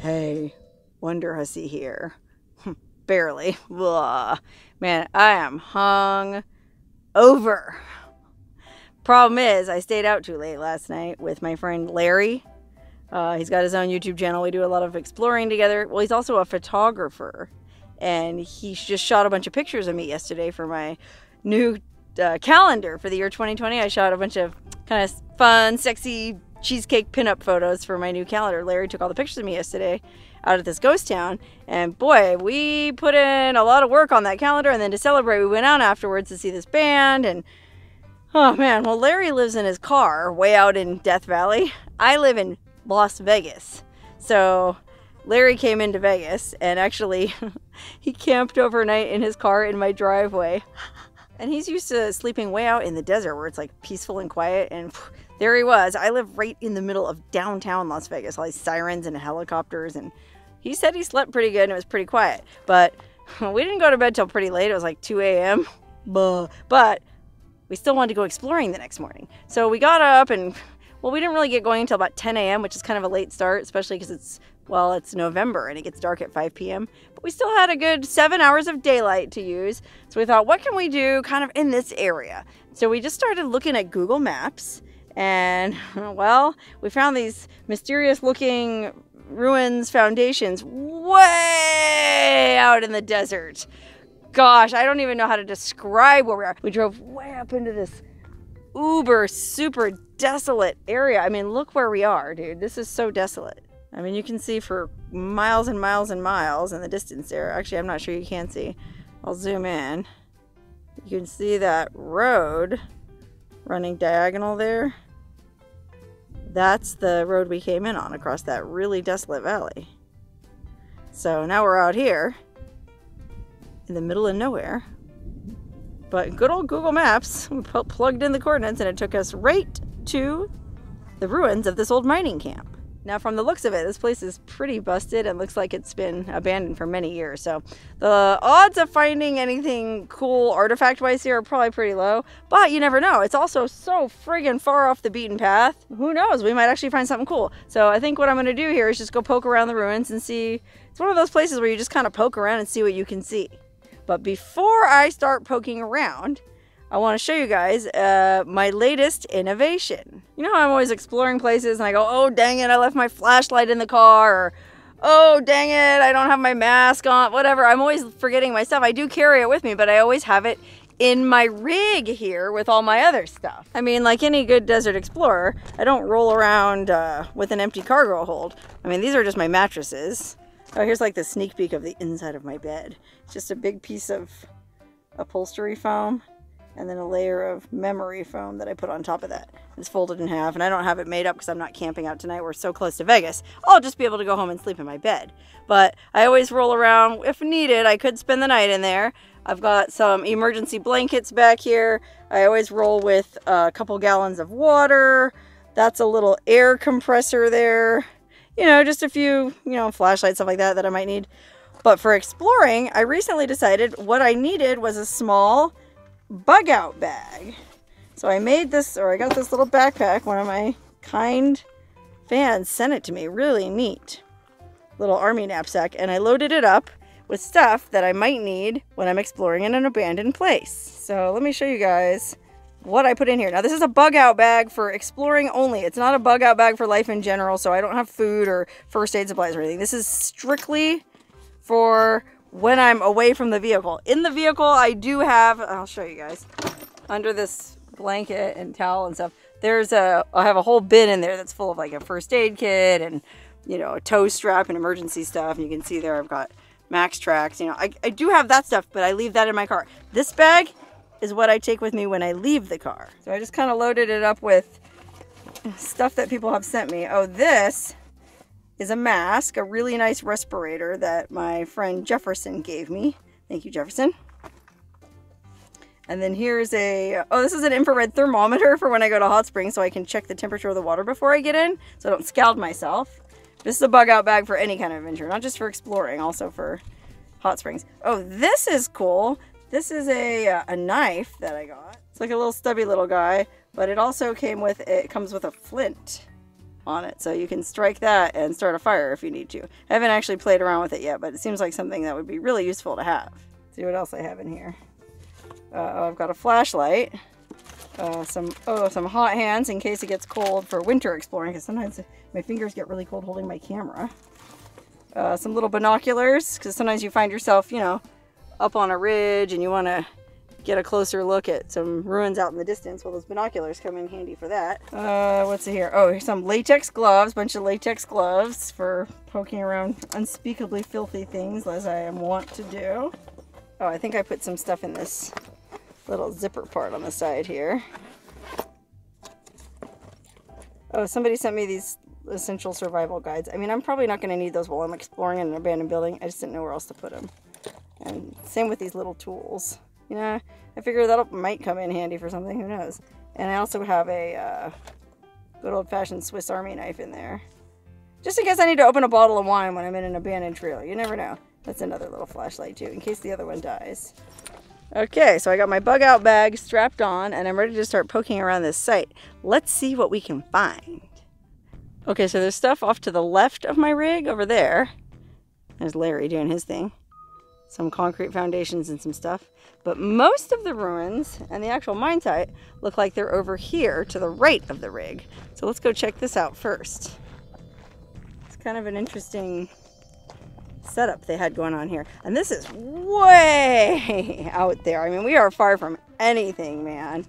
Hey, Wonderhussy here. Barely. Blah. Man, I am hung over. Problem is, I stayed out too late last night with my friend Larry. He's got his own YouTube channel. We do a lot of exploring together. Well, he's also a photographer. And he just shot a bunch of pictures of me yesterday for my new calendar for the year 2020. I shot a bunch of kind of fun, sexy cheesecake pinup photos for my new calendar. Larry took all the pictures of me yesterday out at this ghost town, and boy, we put in a lot of work on that calendar. And then to celebrate, we went out afterwards to see this band. And oh man, well, Larry lives in his car way out in Death Valley. I live in Las Vegas, so Larry came into Vegas and actually he camped overnight in his car in my driveway. And he's used to sleeping way out in the desert where it's like peaceful and quiet, and there he was. I live right in the middle of downtown Las Vegas, all these sirens and helicopters, and he said he slept pretty good and it was pretty quiet. But we didn't go to bed till pretty late. It was like 2 a.m. But we still wanted to go exploring the next morning. So we got up and, well, we didn't really get going until about 10 a.m., which is kind of a late start, especially because it's November and it gets dark at 5 p.m. But we still had a good 7 hours of daylight to use. So we thought, what can we do kind of in this area? So we just started looking at Google Maps, and well, we found these mysterious looking ruins, foundations way out in the desert. Gosh, I don't even know how to describe where we are. We drove way up into this uber super desolate area. I mean, look where we are, dude. This is so desolate. I mean, you can see for miles and miles and miles in the distance there. Actually, I'm not sure you can see. I'll zoom in. You can see that road running diagonal there. That's the road we came in on across that really desolate valley. So now we're out here in the middle of nowhere. But good old Google Maps, we plugged in the coordinates and it took us right to the ruins of this old mining camp. Now, from the looks of it, this place is pretty busted and looks like it's been abandoned for many years. So the odds of finding anything cool artifact-wise here are probably pretty low. But you never know. It's also so friggin' far off the beaten path. Who knows? We might actually find something cool. So I think what I'm going to do here is just go poke around the ruins and see. It's one of those places where you just kind of poke around and see what you can see. But before I start poking around, I want to show you guys my latest innovation. You know how I'm always exploring places and I go, oh dang it, I left my flashlight in the car, or oh dang it, I don't have my mask on, whatever. I'm always forgetting my stuff. I do carry it with me, but I always have it in my rig here with all my other stuff. I mean, like any good desert explorer, I don't roll around with an empty cargo hold. I mean, these are just my mattresses. Oh, here's like the sneak peek of the inside of my bed. It's just a big piece of upholstery foam, and then a layer of memory foam that I put on top of that. It's folded in half, and I don't have it made up because I'm not camping out tonight. We're so close to Vegas. I'll just be able to go home and sleep in my bed. But I always roll around. If needed, I could spend the night in there. I've got some emergency blankets back here. I always roll with a couple gallons of water. That's a little air compressor there. You know, just a few, flashlights, stuff like that that I might need. But for exploring, I recently decided what I needed was a small bug out bag. So I made this, or I got this little backpack. One of my kind fans sent it to me. Really neat little army knapsack, and I loaded it up with stuff that I might need when I'm exploring in an abandoned place. So let me show you guys what I put in here. Now, this is a bug out bag for exploring only. It's not a bug out bag for life in general, so I don't have food or first aid supplies or anything. This is strictly for when I'm away from the vehicle. In the vehicle, I do have, I'll show you guys, under this blanket and towel and stuff, I have a whole bin in there that's full of like a first aid kit and, a tow strap and emergency stuff. And you can see there I've got Max Tracks. I do have that stuff, but I leave that in my car. This bag is what I take with me when I leave the car. So I just kind of loaded it up with stuff that people have sent me. Oh, this is a mask, a really nice respirator that my friend Jefferson gave me. Thank you, Jefferson. And then here's this is an infrared thermometer for when I go to hot springs so I can check the temperature of the water before I get in so I don't scald myself. This is a bug out bag for any kind of adventure, not just for exploring, also for hot springs. Oh, this is cool. This is a knife that I got. It's like a little stubby little guy, but it also comes with a flint. on it. So you can strike that and start a fire if you need to. I haven't actually played around with it yet, but it seems like something that would be really useful to have. Let's see what else I have in here. I've got a flashlight. Some hot hands in case it gets cold for winter exploring, because sometimes my fingers get really cold holding my camera. Some little binoculars, because sometimes you find yourself, you know, up on a ridge and you want to get a closer look at some ruins out in the distance. Well, those binoculars come in handy for that. What's here? Oh, here's some latex gloves, bunch of latex gloves for poking around unspeakably filthy things, as I am wont to do. Oh, I think I put some stuff in this little zipper part on the side here. Oh, somebody sent me these essential survival guides. I mean, I'm probably not going to need those while I'm exploring in an abandoned building. I just didn't know where else to put them. And same with these little tools. You know, I figure that might come in handy for something, who knows. And I also have a good old-fashioned Swiss Army knife in there. Just in case I need to open a bottle of wine when I'm in an abandoned trailer. You never know. That's another little flashlight too, in case the other one dies. Okay, so I got my bug out bag strapped on and I'm ready to start poking around this site. Let's see what we can find. Okay, so there's stuff off to the left of my rig over there. There's Larry doing his thing. Some concrete foundations and some stuff. But most of the ruins and the actual mine site look like they're over here to the right of the rig. So let's go check this out first. It's kind of an interesting setup they had going on here. And this is way out there. I mean, we are far from anything, man.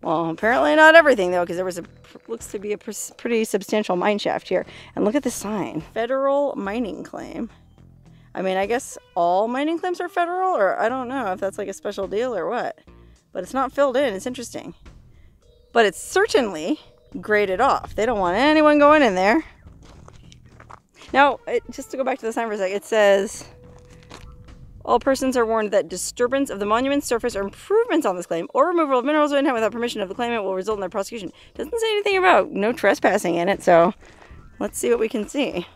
Well, apparently not everything, though, because there was looks to be a pretty substantial mine shaft here. And look at the sign. Federal mining claim. I mean, I guess all mining claims are federal, or I don't know if that's like a special deal or what. But it's not filled in. It's interesting. But it's certainly graded off. They don't want anyone going in there. Now, just to go back to the sign for a sec, it says, all persons are warned that disturbance of the monument's surface or improvements on this claim or removal of minerals or intent without permission of the claimant will result in their prosecution. It doesn't say anything about no trespassing in it, so let's see what we can see.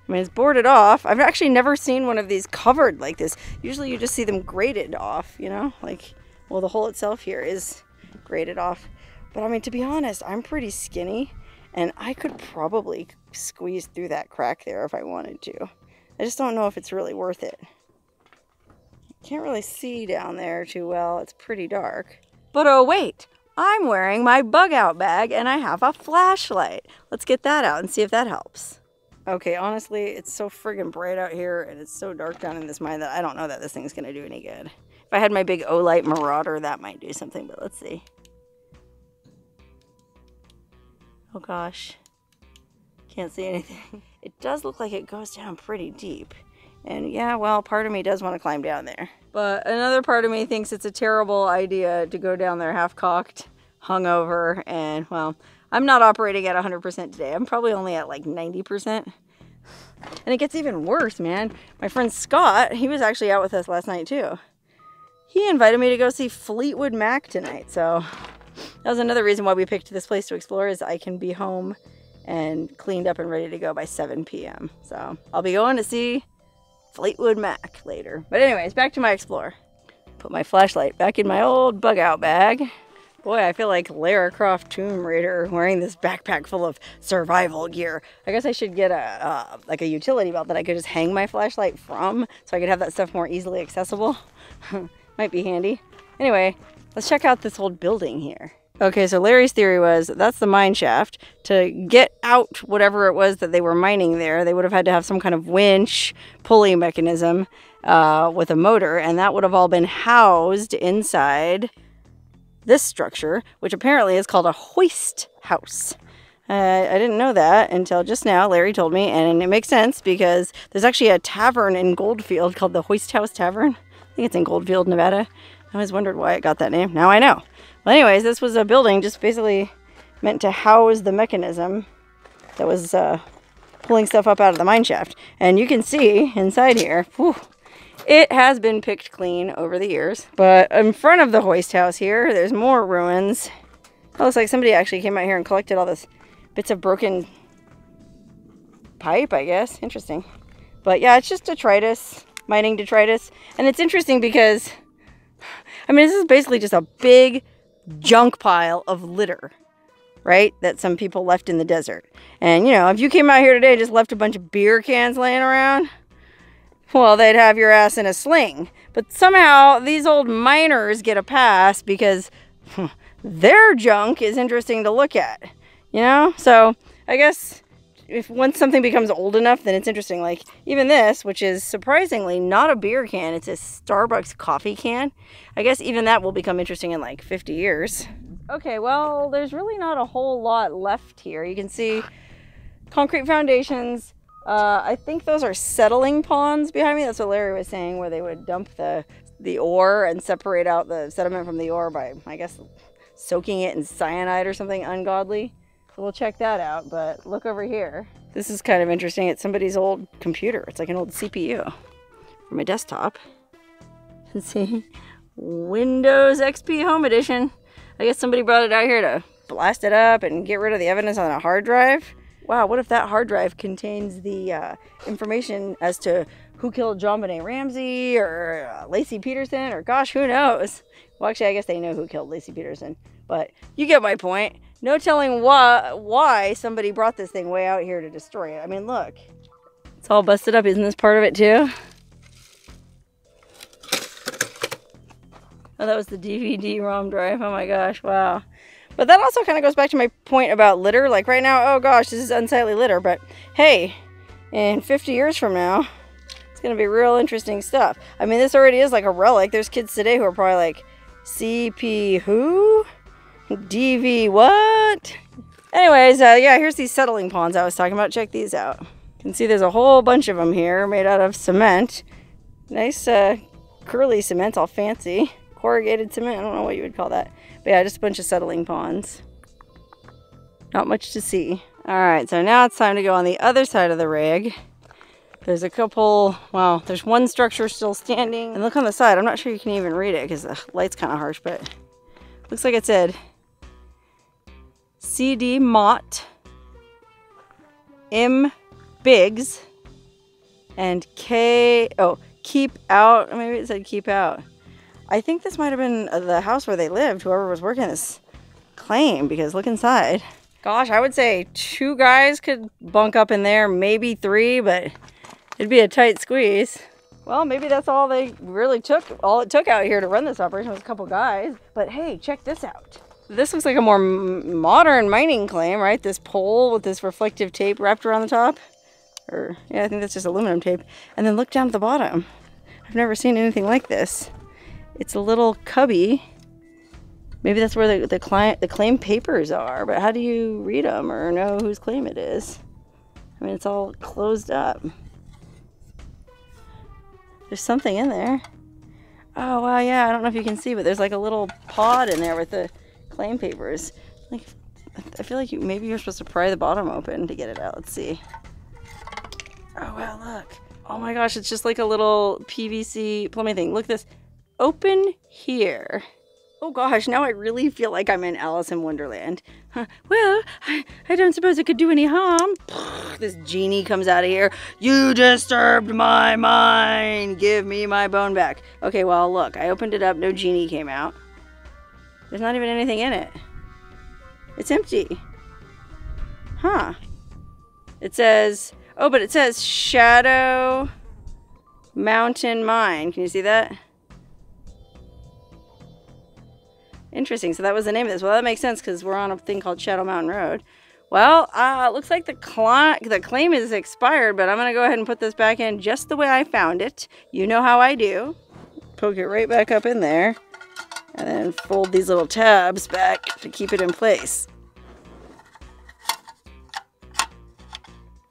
I mean, it's boarded off. I've actually never seen one of these covered like this. Usually you just see them graded off, you know? Like, well, the hole itself here is graded off. But I mean, to be honest, I'm pretty skinny, and I could probably squeeze through that crack there if I wanted to. I just don't know if it's really worth it. Can't really see down there too well. It's pretty dark. But oh wait, I'm wearing my bug out bag and I have a flashlight. Let's get that out and see if that helps. Okay, honestly, it's so friggin' bright out here and it's so dark down in this mine that I don't know that this thing's gonna do any good. If I had my big Olight Marauder, that might do something, but let's see. Oh gosh, can't see anything. It does look like it goes down pretty deep. And yeah, well, part of me does want to climb down there. But another part of me thinks it's a terrible idea to go down there half-cocked, hungover, and, well, I'm not operating at 100% today. I'm probably only at like 90%. And it gets even worse, man. My friend Scott, he was actually out with us last night too. He invited me to go see Fleetwood Mac tonight, so that was another reason why we picked this place to explore, is I can be home and cleaned up and ready to go by 7 p.m. So I'll be going to see Fleetwood Mac later. But anyways, back to my explore. Put my flashlight back in my old bug out bag. Boy, I feel like Lara Croft Tomb Raider wearing this backpack full of survival gear. I guess I should get a like a utility belt that I could just hang my flashlight from, so I could have that stuff more easily accessible. Might be handy. Anyway, let's check out this old building here. Okay, so Larry's theory was that's the mine shaft. To get out whatever it was that they were mining there, they would have had to have some kind of winch pulley mechanism with a motor, and that would have all been housed inside this structure, which apparently is called a hoist house. I didn't know that until just now. Larry told me, and it makes sense because there's actually a tavern in Goldfield called the Hoist House Tavern. I think it's in Goldfield, Nevada. I always wondered why it got that name. Now I know. Well, anyways, this was a building just basically meant to house the mechanism that was pulling stuff up out of the mine shaft. And you can see inside here, whew, it has been picked clean over the years. But in front of the hoist house here, there's more ruins. It looks like somebody actually came out here and collected all this bits of broken pipe, I guess. Interesting. But yeah, it's just detritus, mining detritus. And it's interesting because, I mean, this is basically just a big junk pile of litter. right? That some people left in the desert. And, you know, if you came out here today and just left a bunch of beer cans laying around, well, they'd have your ass in a sling. But somehow these old miners get a pass because their junk is interesting to look at, you know? So I guess if once something becomes old enough, then it's interesting. Like even this, which is surprisingly not a beer can, it's a Starbucks coffee can. I guess even that will become interesting in like 50 years. Okay, well, there's really not a whole lot left here. You can see concrete foundations. I think those are settling ponds behind me. That's what Larry was saying, where they would dump the ore and separate out the sediment from the ore by, I guess, soaking it in cyanide or something ungodly. So we'll check that out, but look over here. This is kind of interesting. It's somebody's old computer. It's like an old CPU from a desktop. Let's see. Windows XP Home Edition. I guess somebody brought it out here to blast it up and get rid of the evidence on a hard drive. Wow, what if that hard drive contains the information as to who killed JonBenet Ramsey or Laci Peterson, or gosh, who knows? Well, actually, I guess they know who killed Laci Peterson, but you get my point. No telling why somebody brought this thing way out here to destroy it. I mean, look. It's all busted up. Isn't this part of it too? Oh, that was the DVD-ROM drive. Oh my gosh, wow. But that also kind of goes back to my point about litter. Like right now, oh gosh, this is unsightly litter. But hey, in 50 years from now, it's going to be real interesting stuff. I mean, this already is like a relic. There's kids today who are probably like, CP who? DV what? Anyways, yeah, here's these settling ponds I was talking about. Check these out. You can see there's a whole bunch of them here made out of cement. Nice curly cement, all fancy. Corrugated cement, I don't know what you would call that. But yeah, just a bunch of settling ponds. Not much to see. Alright, so now it's time to go on the other side of the rig. There's a couple, well, there's one structure still standing. And look on the side, I'm not sure you can even read it because the light's kind of harsh, but looks like it said CD Mott, M Biggs, and K, oh, keep out. Maybe it said keep out. I think this might have been the house where they lived, whoever was working this claim, because look inside. Gosh, I would say 2 guys could bunk up in there, maybe 3, but it'd be a tight squeeze. Well, maybe that's all they really took, all it took out here to run this operation was a couple guys. But hey, check this out. This looks like a more modern mining claim, right? This pole with this reflective tape wrapped around the top. Or, yeah, I think that's just aluminum tape. And then look down at the bottom. I've never seen anything like this. It's a little cubby. Maybe that's where the claim papers are, but how do you read them or know whose claim it is? I mean, it's all closed up. There's something in there. Oh, wow, yeah, I don't know if you can see, but there's like a little pod in there with the claim papers. Like, I feel like maybe you're supposed to pry the bottom open to get it out. Let's see. Oh, wow, look. Oh my gosh, it's just like a little PVC plumbing thing. Look at this. Open here. Oh gosh, now I really feel like I'm in Alice in Wonderland. Well, I don't suppose it could do any harm. This genie comes out of here. You disturbed my mind. Give me my bone back. Okay, well, look, I opened it up. No genie came out. There's not even anything in it. It's empty. Huh. It says, oh, but it says Shadow Mountain Mine. Can you see that? Interesting. So that was the name of this. Well, that makes sense because we're on a thing called Shadow Mountain Road. Well, it looks like the claim is expired, but I'm going to go ahead and put this back in just the way I found it. You know how I do. Poke it right back up in there. And then fold these little tabs back to keep it in place.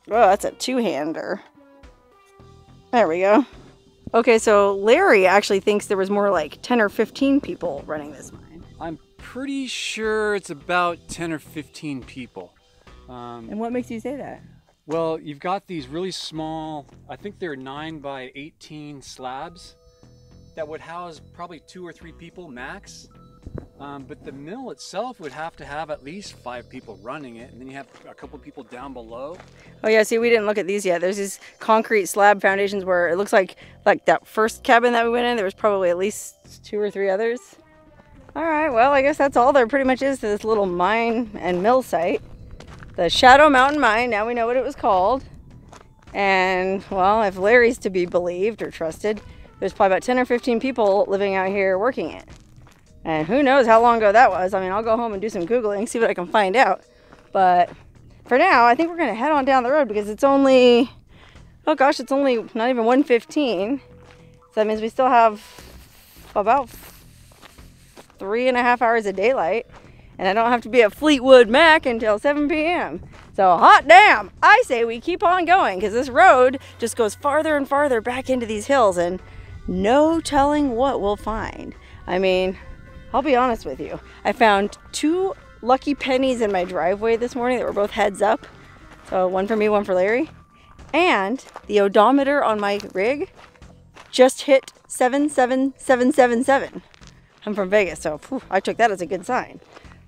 Oh, that's a two-hander. There we go. Okay, so Larry actually thinks there was more like 10 or 15 people running this mine. I'm pretty sure it's about 10 or 15 people. And what makes you say that? Well, you've got these really small, I think they're 9 by 18 slabs that would house probably 2 or 3 people max. But the mill itself would have to have at least 5 people running it, and then you have a couple people down below. Oh yeah, see, we didn't look at these yet. There's these concrete slab foundations where it looks like that first cabin that we went in, there was probably at least 2 or 3 others. All right, well, I guess that's all there pretty much is to this little mine and mill site. The Shadow Mountain Mine, now we know what it was called. And, well, if Larry's to be believed or trusted, there's probably about 10 or 15 people living out here working it. And who knows how long ago that was. I mean, I'll go home and do some Googling, see what I can find out. But for now, I think we're going to head on down the road because it's only, oh gosh, it's only not even 1:15. So that means we still have about 3.5 hours of daylight, and I don't have to be at Fleetwood Mac until 7 p.m. So hot damn, I say we keep on going because this road just goes farther and farther back into these hills, and no telling what we'll find. I mean, I'll be honest with you. I found 2 lucky pennies in my driveway this morning that were both heads up. So one for me, one for Larry. And the odometer on my rig just hit 77777. I'm from Vegas, so I took that as a good sign.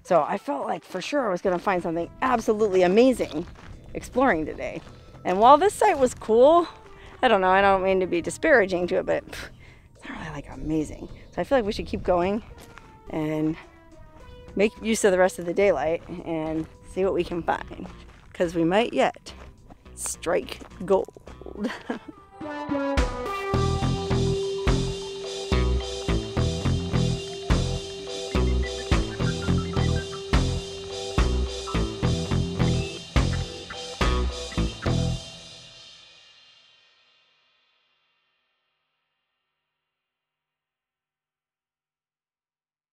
So I felt like for sure I was going to find something absolutely amazing exploring today. And while this site was cool, I don't know, I don't mean to be disparaging to it, but it's not really like amazing. So I feel like we should keep going and make use of the rest of the daylight and see what we can find, because we might yet strike gold.